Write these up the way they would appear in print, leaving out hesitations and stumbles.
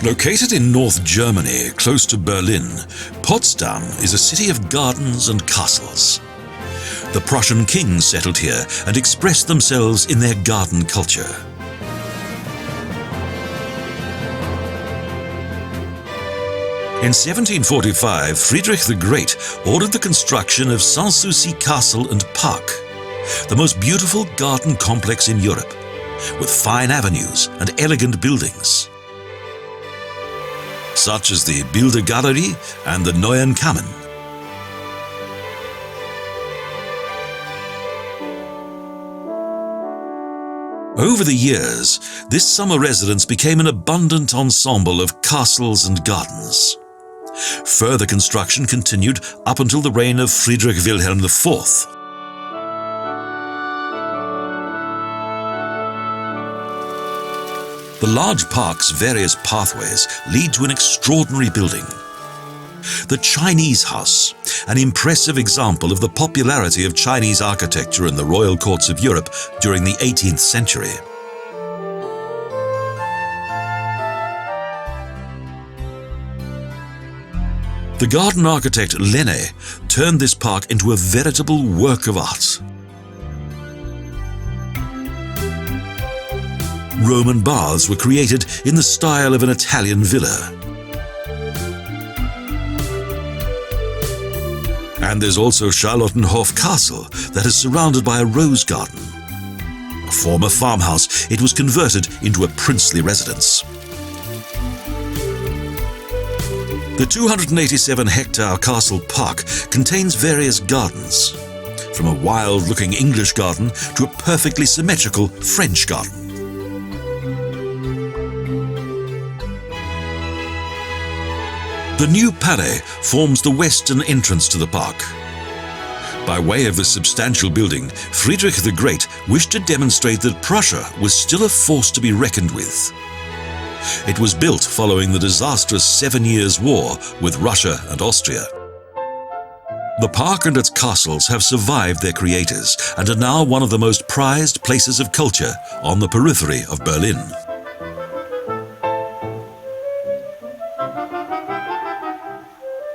Located in North Germany, close to Berlin, Potsdam is a city of gardens and castles. The Prussian kings settled here and expressed themselves in their garden culture. In 1745, Friedrich the Great ordered the construction of Sanssouci Castle and Park, the most beautiful garden complex in Europe, with fine avenues and elegant buildings, such as the Bildergalerie and the Neuen Kammern. Over the years, this summer residence became an abundant ensemble of castles and gardens. Further construction continued up until the reign of Friedrich Wilhelm IV. The large park's various pathways lead to an extraordinary building. The Chinese House, an impressive example of the popularity of Chinese architecture in the royal courts of Europe during the 18th century. The garden architect Lenne turned this park into a veritable work of art. Roman baths were created in the style of an Italian villa. And there's also Charlottenhof Castle that is surrounded by a rose garden. A former farmhouse, it was converted into a princely residence. The 287-hectare castle park contains various gardens, from a wild-looking English garden to a perfectly symmetrical French garden. The new Palais forms the western entrance to the park. By way of this substantial building, Friedrich the Great wished to demonstrate that Prussia was still a force to be reckoned with. It was built following the disastrous 7 Years' War with Russia and Austria. The park and its castles have survived their creators and are now one of the most prized places of culture on the periphery of Berlin.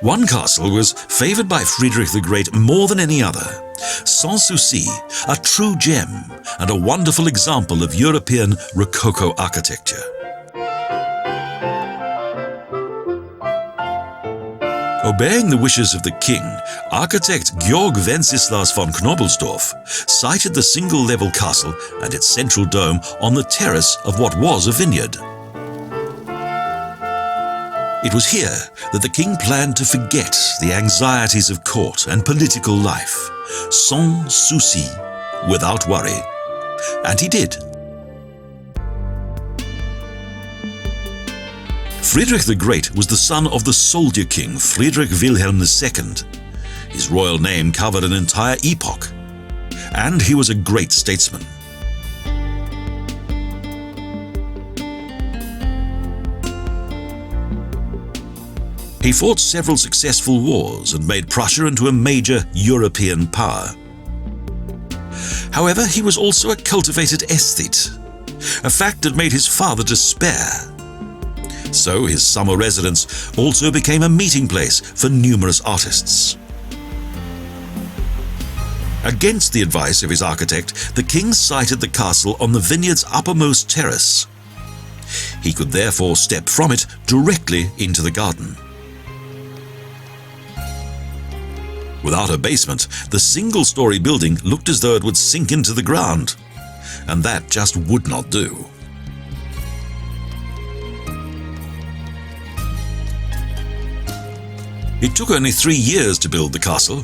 One castle was favoured by Friedrich the Great more than any other, Sanssouci, a true gem and a wonderful example of European Rococo architecture. Obeying the wishes of the king, architect Georg Wenceslaus von Knobelsdorff sited the single-level castle and its central dome on the terrace of what was a vineyard. It was here that the king planned to forget the anxieties of court and political life, sans souci, without worry. And he did. Friedrich the Great was the son of the soldier king Friedrich Wilhelm II. His royal name covered an entire epoch, and he was a great statesman. He fought several successful wars and made Prussia into a major European power. However, he was also a cultivated aesthete, a fact that made his father despair. So his summer residence also became a meeting place for numerous artists. Against the advice of his architect, the king sited the castle on the vineyard's uppermost terrace. He could therefore step from it directly into the garden. Without a basement, the single-story building looked as though it would sink into the ground, and that just would not do. It took only 3 years to build the castle,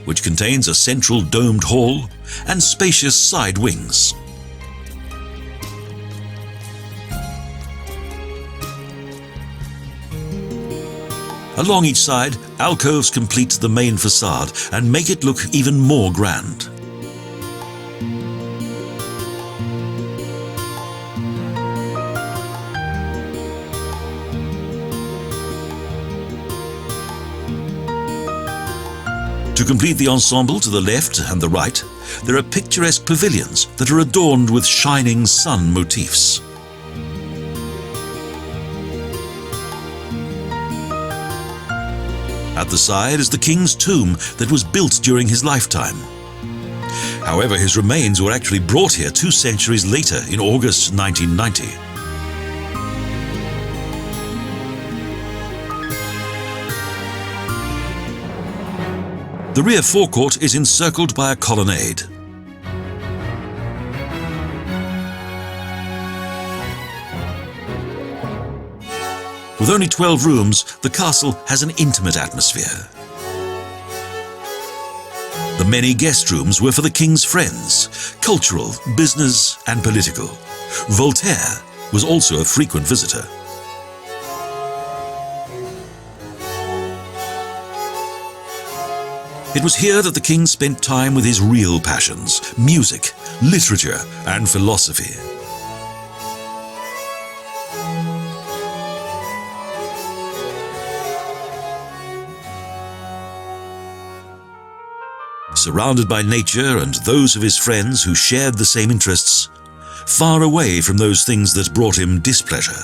which contains a central domed hall and spacious side wings. Along each side, alcoves complete the main facade and make it look even more grand. To complete the ensemble to the left and the right, there are picturesque pavilions that are adorned with shining sun motifs. At the side is the king's tomb that was built during his lifetime. However, his remains were actually brought here 2 centuries later in August 1990. The rear forecourt is encircled by a colonnade. With only 12 rooms, the castle has an intimate atmosphere. The many guest rooms were for the king's friends, cultural, business, and political. Voltaire was also a frequent visitor. It was here that the king spent time with his real passions: music, literature, and philosophy. Surrounded by nature and those of his friends who shared the same interests, far away from those things that brought him displeasure.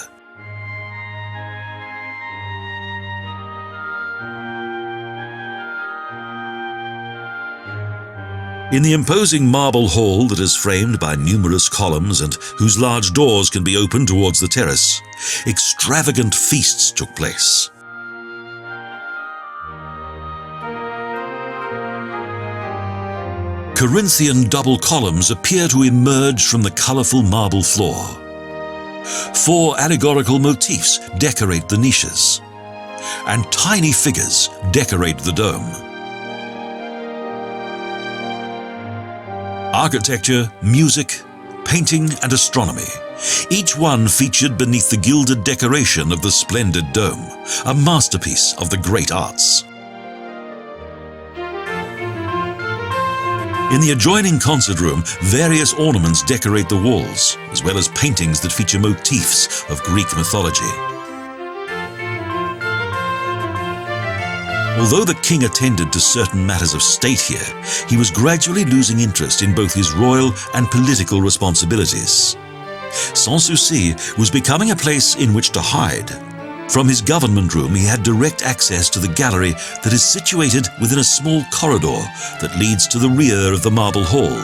In the imposing marble hall that is framed by numerous columns and whose large doors can be opened towards the terrace, extravagant feasts took place. Corinthian double columns appear to emerge from the colourful marble floor. 4 allegorical motifs decorate the niches, and tiny figures decorate the dome. Architecture, music, painting, and astronomy, each one featured beneath the gilded decoration of the splendid dome, a masterpiece of the great arts. In the adjoining concert room, various ornaments decorate the walls, as well as paintings that feature motifs of Greek mythology. Although the king attended to certain matters of state here, he was gradually losing interest in both his royal and political responsibilities. Sanssouci was becoming a place in which to hide. From his government room, he had direct access to the gallery that is situated within a small corridor that leads to the rear of the marble hall.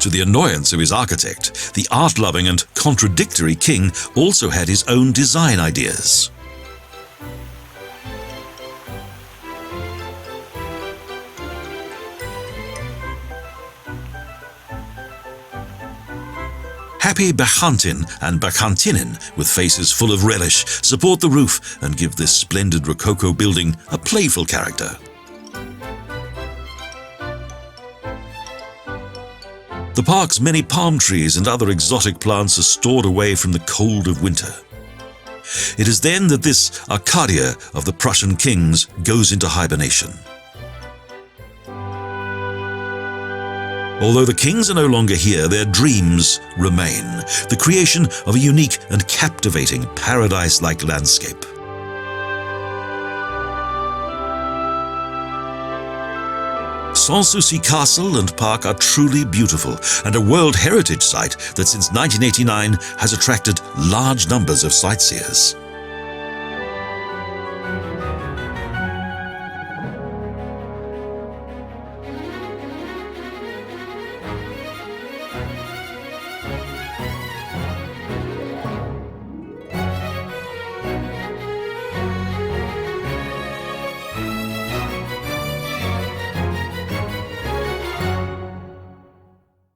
To the annoyance of his architect, the art-loving and contradictory king also had his own design ideas. Happy Bacchantin and Bacchantinnen, with faces full of relish, support the roof and give this splendid Rococo building a playful character. The park's many palm trees and other exotic plants are stored away from the cold of winter. It is then that this Arcadia of the Prussian kings goes into hibernation. Although the kings are no longer here, their dreams remain, the creation of a unique and captivating paradise-like landscape. Sanssouci Castle and Park are truly beautiful and a World Heritage Site that since 1989 has attracted large numbers of sightseers.